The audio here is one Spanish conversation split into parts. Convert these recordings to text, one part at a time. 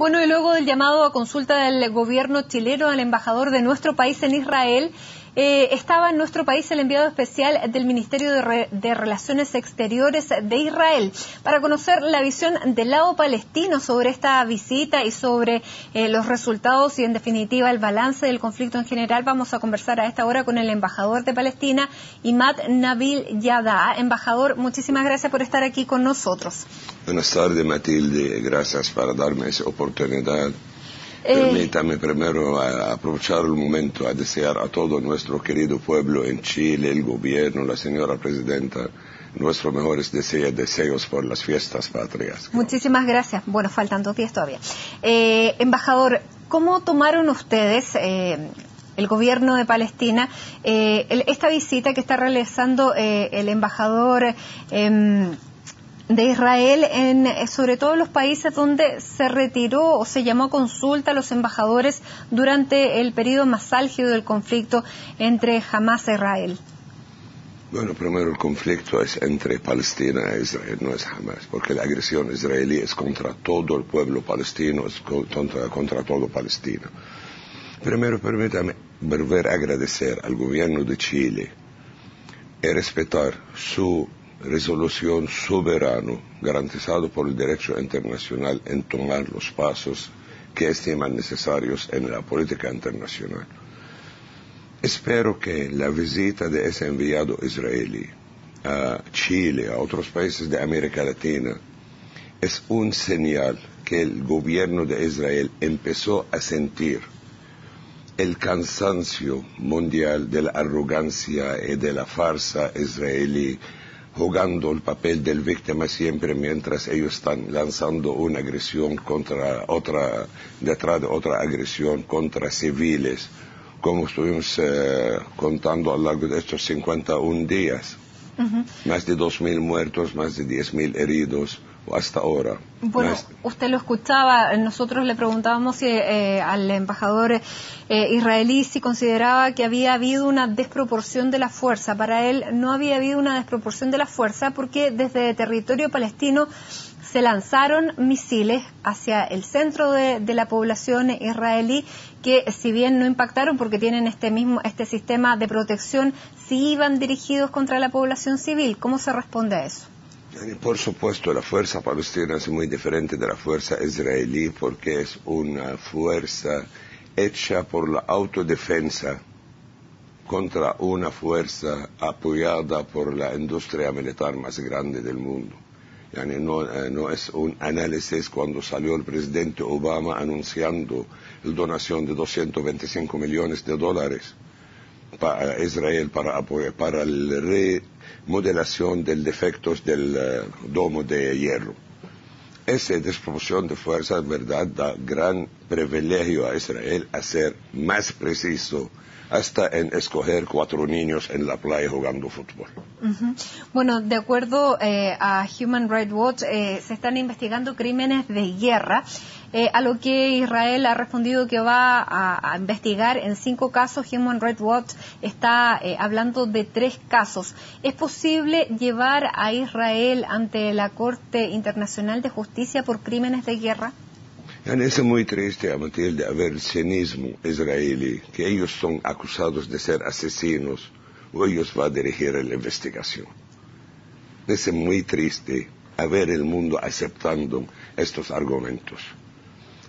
Bueno, y luego del llamado a consulta del gobierno chileno al embajador de nuestro país en Israel, estaba en nuestro país el enviado especial del Ministerio de Relaciones Exteriores de Israel para conocer la visión del lado palestino sobre esta visita y sobre los resultados y, en definitiva, el balance del conflicto en general. Vamos a conversar a esta hora con el embajador de Palestina, Imad Nabil Yada. Embajador, muchísimas gracias por estar aquí con nosotros. Buenas tardes, Matilde. Gracias por darme esa oportunidad. Permítame primero aprovechar el momento a desear a todo nuestro querido pueblo en Chile, el gobierno, la señora presidenta, nuestros mejores deseos por las fiestas patrias. Muchísimas gracias. Bueno, faltan 2 días todavía. Embajador, ¿cómo tomaron ustedes, el gobierno de Palestina, esta visita que está realizando el embajador de Israel sobre todo en los países donde se retiró o se llamó a consulta a los embajadores durante el periodo más álgido del conflicto entre Hamas e Israel? Bueno, primero el conflicto es entre Palestina e Israel, no es Hamas, porque la agresión israelí es contra todo el pueblo palestino, es contra todo Palestina. Primero permítame volver a agradecer al gobierno de Chile y respetar su resolución soberano garantizado por el derecho internacional en tomar los pasos que estiman necesarios en la política internacional. Espero que la visita de ese enviado israelí a Chile, a otros países de América Latina, es un señal que el gobierno de Israel empezó a sentir el cansancio mundial de la arrogancia y de la farsa israelí, jugando el papel del víctima siempre mientras ellos están lanzando una agresión contra otra, detrás de otra agresión contra civiles, como estuvimos contando a lo largo de estos 51 días. Más de 2.000 muertos, más de 10.000 heridos hasta ahora. Bueno, usted lo escuchaba, nosotros le preguntábamos al embajador israelí si consideraba que había habido una desproporción de la fuerza. Para él no había habido una desproporción de la fuerza porque desde territorio palestino se lanzaron misiles hacia el centro de la población israelí que, si bien no impactaron porque tienen este sistema de protección, sí iban dirigidos contra la población civil. ¿Cómo se responde a eso? Por supuesto, la fuerza palestina es muy diferente de la fuerza israelí porque es una fuerza hecha por la autodefensa contra una fuerza apoyada por la industria militar más grande del mundo. No es un análisis cuando salió el presidente Obama anunciando la donación de $225 millones para Israel para la remodelación de los defectos del domo de hierro. Esa desproporción de fuerza, en verdad, da gran privilegio a Israel a ser más preciso hasta en escoger 4 niños en la playa jugando fútbol. Bueno, de acuerdo a Human Rights Watch, se están investigando crímenes de guerra, a lo que Israel ha respondido que va a investigar en 5 casos. Human Rights Watch está hablando de 3 casos. ¿Es posible llevar a Israel ante la Corte Internacional de Justicia por crímenes de guerra? Es muy triste, Matilde, ver el cinismo israelí, que ellos son acusados de ser asesinos, o ellos van a dirigir la investigación. Es muy triste ver el mundo aceptando estos argumentos.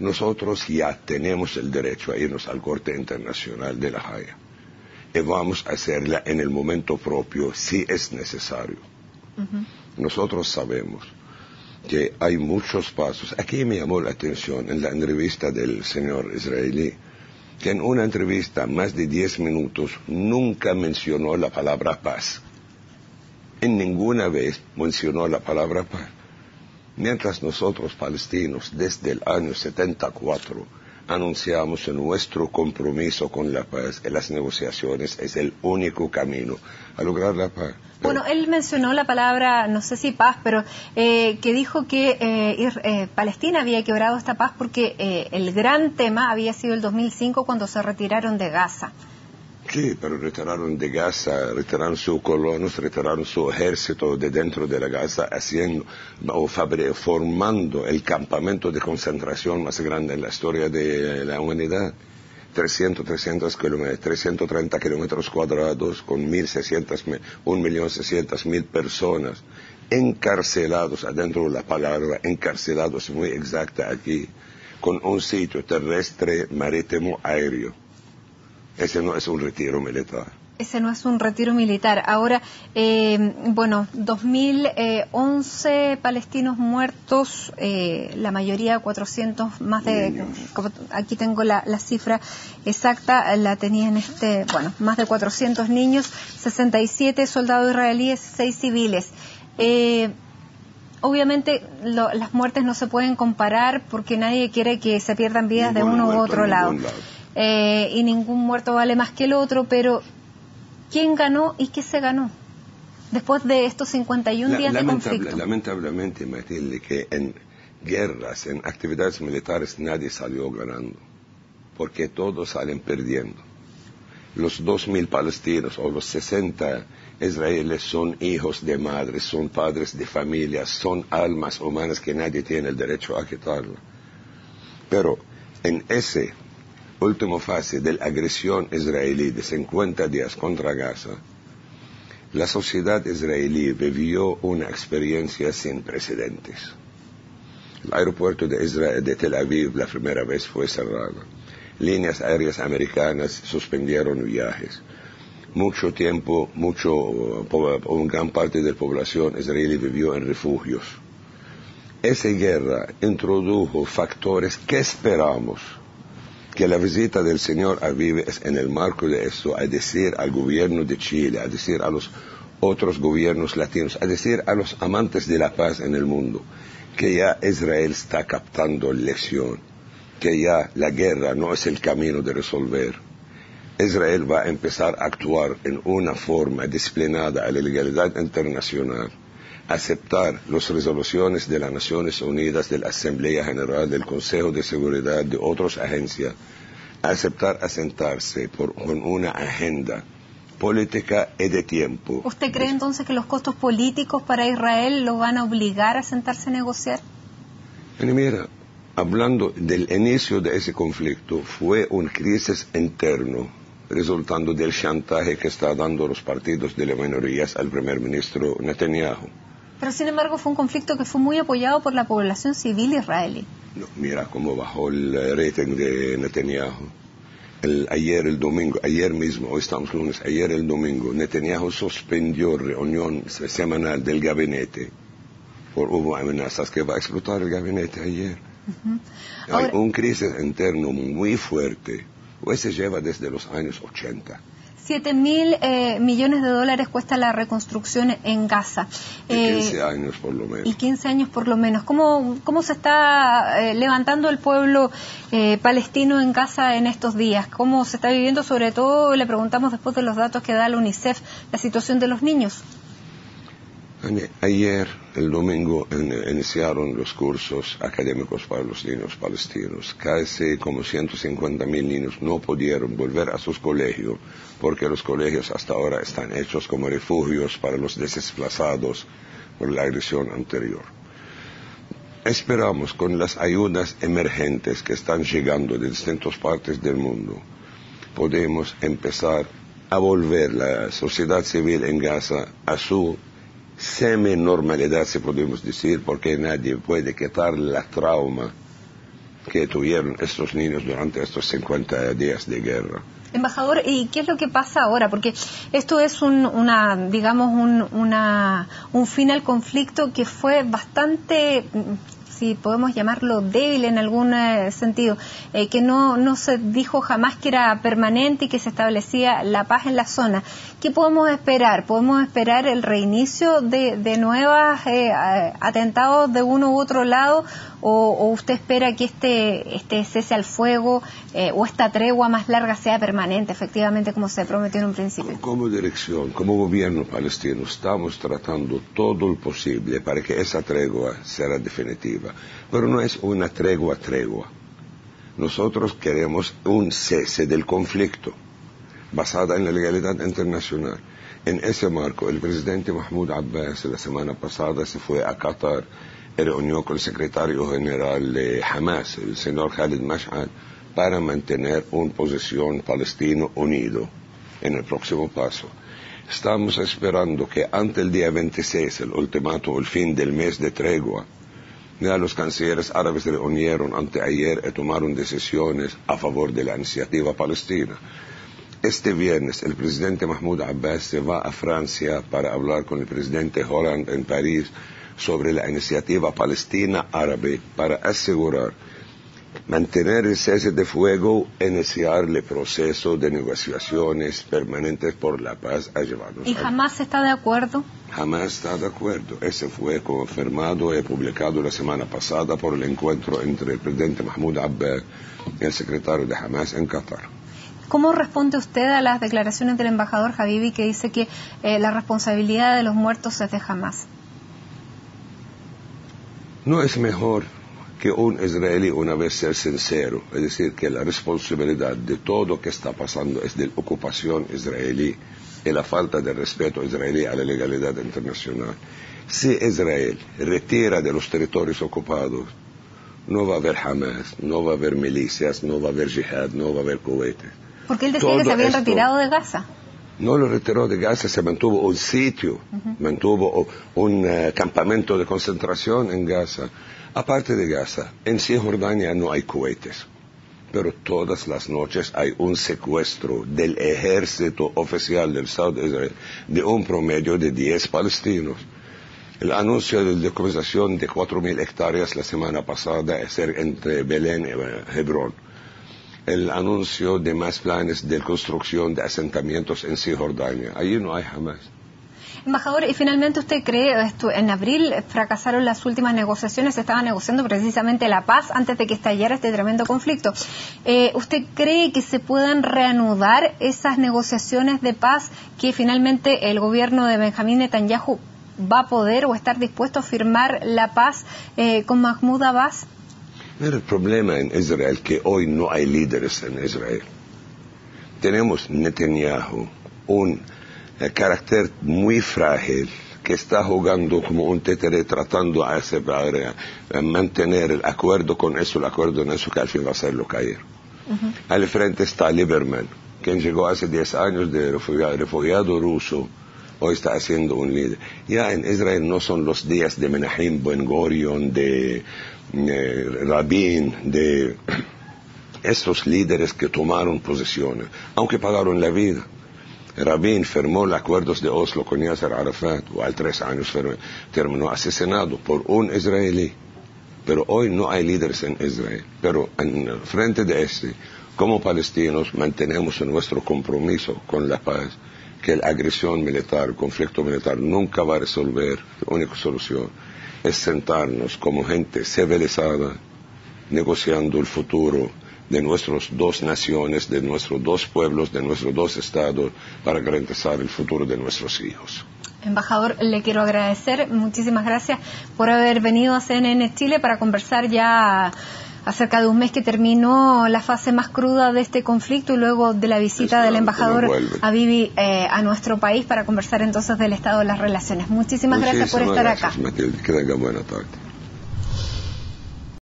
Nosotros ya tenemos el derecho a irnos a la Corte Internacional de La Haya, y vamos a hacerla en el momento propio si es necesario. Nosotros sabemos que hay muchos pasos. Aquí me llamó la atención en la entrevista del señor israelí, que en una entrevista más de 10 minutos nunca mencionó la palabra paz. En ninguna vez mencionó la palabra paz. Mientras nosotros palestinos desde el año 74 anunciamos nuestro compromiso con la paz y las negociaciones es el único camino a lograr la paz. Bueno, él mencionó la palabra, no sé si paz, pero que dijo que Palestina había quebrado esta paz porque el gran tema había sido el 2005 cuando se retiraron de Gaza. Sí, pero retiraron de Gaza, retiraron sus colonos, retiraron su ejército de dentro de la Gaza, formando el campamento de concentración más grande en la historia de la humanidad. 330 kilómetros cuadrados, con 1.600.000 personas encarcelados, adentro de la palabra encarcelados, muy exacta aquí, con un sitio terrestre, marítimo, aéreo. Ese no es un retiro militar. Ese no es un retiro militar. Ahora, 2011 palestinos muertos, la mayoría 400, más de, aquí tengo la cifra exacta, la tenía en más de 400 niños, 67 soldados israelíes, 6 civiles. Obviamente las muertes no se pueden comparar porque nadie quiere que se pierdan vidas de uno u otro lado. Y ningún muerto vale más que el otro, pero ¿quién ganó y qué se ganó después de estos 51 días de conflicto? Lamentablemente, Matilde, que en guerras, en actividades militares, nadie salió ganando, porque todos salen perdiendo. Los 2.000 palestinos o los 60 israelíes son hijos de madres, son padres de familias, son almas humanas que nadie tiene el derecho a quitarla. Pero en ese última fase de la agresión israelí de 50 días contra Gaza, la sociedad israelí vivió una experiencia sin precedentes. El aeropuerto de Tel Aviv la primera vez fue cerrado. Líneas aéreas americanas suspendieron viajes. Mucho tiempo, una gran parte de la población israelí vivió en refugios. Esa guerra introdujo factores que esperamos que la visita del señor Aviv es en el marco de eso, a decir al gobierno de Chile, a decir a los otros gobiernos latinos, a decir a los amantes de la paz en el mundo, que ya Israel está captando lección, que ya la guerra no es el camino de resolver. Israel va a empezar a actuar en una forma disciplinada a la legalidad internacional, aceptar las resoluciones de las Naciones Unidas, de la Asamblea General, del Consejo de Seguridad, de otras agencias, aceptar asentarse con una agenda política y de tiempo. ¿Usted cree entonces que los costos políticos para Israel lo van a obligar a sentarse a negociar? Mira, hablando del inicio de ese conflicto, fue una crisis interno, resultando del chantaje que está dando los partidos de las minorías al primer ministro Netanyahu. Pero sin embargo fue un conflicto que fue muy apoyado por la población civil israelí. No, mira cómo bajó el rating de Netanyahu. Ayer mismo, hoy estamos lunes, ayer el domingo, Netanyahu suspendió reunión semanal del gabinete. Hubo amenazas que va a explotar el gabinete ayer. Hay una crisis interna muy fuerte. Hoy se lleva desde los años 80. 7.000 millones de dólares cuesta la reconstrucción en Gaza. Y 15 años por lo menos. Y 15 años por lo menos. ¿Cómo se está levantando el pueblo palestino en Gaza en estos días? ¿Cómo se está viviendo? Sobre todo, le preguntamos después de los datos que da la UNICEF, la situación de los niños. Ayer, el domingo, iniciaron los cursos académicos para los niños palestinos. Casi como 150.000 niños no pudieron volver a sus colegios porque los colegios hasta ahora están hechos como refugios para los desplazados por la agresión anterior. Esperamos con las ayudas emergentes que están llegando de distintas partes del mundo, podemos empezar a volver la sociedad civil en Gaza a su semi-normalidad, si podemos decir, porque nadie puede quitar la trauma que tuvieron estos niños durante estos 50 días de guerra. Embajador, ¿y qué es lo que pasa ahora? Porque esto es un fin al conflicto que fue bastante, si podemos llamarlo débil en algún sentido, que no se dijo jamás que era permanente y que se establecía la paz en la zona. ¿Qué podemos esperar? ¿Podemos esperar el reinicio de nuevos atentados de uno u otro lado? ¿O usted espera que este cese al fuego o esta tregua más larga sea permanente, efectivamente, como se prometió en un principio? Como dirección, como gobierno palestino, estamos tratando todo lo posible para que esa tregua sea definitiva. Pero no es una tregua. Nosotros queremos un cese del conflicto. basada en la legalidad internacional. En ese marco, el presidente Mahmoud Abbas la semana pasada se fue a Qatar y reunió con el secretario general de Hamas, el señor Khalid Mash'al, para mantener una posición palestino unido en el próximo paso. Estamos esperando que antes del día 26, el ultimátum, el fin del mes de tregua, ya los cancilleres árabes se reunieron anteayer y tomaron decisiones a favor de la iniciativa palestina. Este viernes el presidente Mahmoud Abbas se va a Francia para hablar con el presidente Hollande en París sobre la iniciativa palestina árabe para asegurar mantener el cese de fuego e iniciar el proceso de negociaciones permanentes por la paz a llevarnos. ¿Y Hamas está de acuerdo? Hamas está de acuerdo. Ese fue confirmado y publicado la semana pasada por el encuentro entre el presidente Mahmoud Abbas y el secretario de Hamas en Qatar. ¿Cómo responde usted a las declaraciones del embajador Habibi que dice que la responsabilidad de los muertos es de Hamas? No es mejor que un israelí una vez ser sincero, es decir, que la responsabilidad de todo lo que está pasando es de la ocupación israelí y la falta de respeto israelí a la legalidad internacional. Si Israel retira de los territorios ocupados, no va a haber Hamas, no va a haber milicias, no va a haber jihad, no va a haber cohetes. Porque él decía que se habían retirado de Gaza. No lo retiró de Gaza, se mantuvo un sitio, mantuvo un campamento de concentración en Gaza. Aparte de Gaza, en Cisjordania no hay cohetes, pero todas las noches hay un secuestro del ejército oficial del Estado de Israel de un promedio de 10 palestinos. El anuncio de decomisación de 4.000 hectáreas la semana pasada es entre Belén y Hebrón. El anuncio de más planes de construcción de asentamientos en Cisjordania. Allí no hay Hamas. Embajador, y finalmente usted cree, en abril fracasaron las últimas negociaciones, se estaba negociando precisamente la paz antes de que estallara este tremendo conflicto. ¿Usted cree que se puedan reanudar esas negociaciones de paz que finalmente el gobierno de Benjamín Netanyahu va a poder o estar dispuesto a firmar la paz con Mahmoud Abbas? El problema en Israel es que hoy no hay líderes en Israel. Tenemos Netanyahu, un carácter muy frágil, que está jugando como un títere tratando a mantener el acuerdo con eso, el acuerdo en eso que al fin va a hacerlo caer. Al frente está Lieberman, quien llegó hace 10 años de refugiado ruso, hoy está haciendo un líder. Ya en Israel no son los días de Menachem Ben Gurion, de Rabin, de estos líderes que tomaron posiciones, aunque pagaron la vida. Rabin firmó los acuerdos de Oslo con Yasser Arafat, o al 3 años terminó asesinado por un israelí. Pero hoy no hay líderes en Israel. Pero en frente de como palestinos, mantenemos nuestro compromiso con la paz, que la agresión militar, el conflicto militar nunca va a resolver. La única solución es sentarnos como gente civilizada, negociando el futuro de nuestras dos naciones, de nuestros dos pueblos, de nuestros dos estados, para garantizar el futuro de nuestros hijos. Embajador, le quiero agradecer, muchísimas gracias por haber venido a CNN Chile para conversar ya acerca de un mes que terminó la fase más cruda de este conflicto y luego de la visita del embajador Habibi a nuestro país para conversar entonces del estado de las relaciones. Muchísimas gracias por estar acá. Matilde, que tenga buena tarde.